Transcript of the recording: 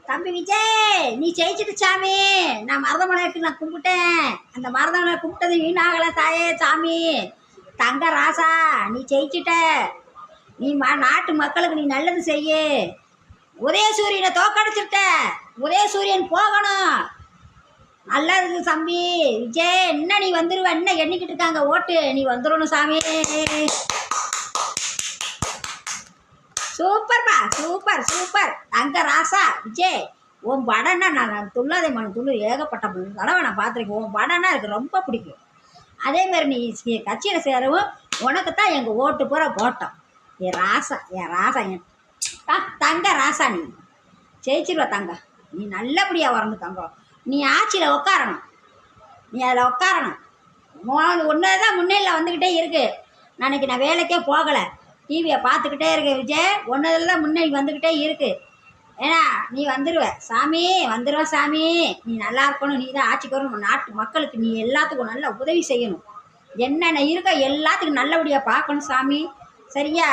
தம்பி விஜய், நீ ஜெயிச்சிட்டு சாமி. நான் மருதமலைக்கு நான் கும்பிட்டேன். அந்த மருதமலை கும்பிட்டது வீணாகல தாயே சாமி. தங்க ராசா, நீ ஜெயிச்சிட்ட. நீ நாட்டு மக்களுக்கு நீ நல்லது செய்ய. உதயசூரியனை தோக்கடிச்சிட்ட. உதயசூரியன் போகணும். நல்லது தம்பி விஜய். என்ன நீ வந்துடுவ, என்ன எண்ணிக்கிட்டு இருக்காங்க ஓட்டு, நீ வந்துடணும் சாமி. சூப்பர்ப்பா, சூப்பர் சூப்பர் தங்க ராசா விஜய். உன் படம்னா நான் துள்ளாதே மன துள்ளு ஏகப்பட்ட தடவை நான் பார்த்துருக்கேன். உன் படம்னா எனக்கு ரொம்ப பிடிக்கும். அதேமாதிரி நீ கட்சியில் சேரவும் உனக்கு தான் எங்கள் ஓட்டு பூரா போட்டோம். என் ராசா, என் ராசா, என் தங்க ராசா, நீ ஜெயிச்சிருவ தங்க. நீ நல்லபடியாக வரணும் தங்கம். நீ ஆட்சியில் உட்காரணும். நீ அதில் உட்காரணும். ஒன்று தான் முன்னிலையில் வந்துக்கிட்டே இருக்குது. நாளைக்கு நான் வேலைக்கே போகலை, டிவியை பார்த்துக்கிட்டே இருக்கேன் விஜய். ஒன்றதில் தான் முன்னே வந்துக்கிட்டே இருக்குது. ஏன்னா நீ வந்துடுவ சாமி, வந்துடுவ சாமி. நீ நல்லா இருக்கணும். நீ தான் ஆட்சிக்கு வரணும். நாட்டு மக்களுக்கு நீ எல்லாத்துக்கும் நல்லா உதவி செய்யணும். என்னென்ன இருக்கோ எல்லாத்துக்கும் நல்லபடியாக பார்க்கணும் சாமி. சரியா?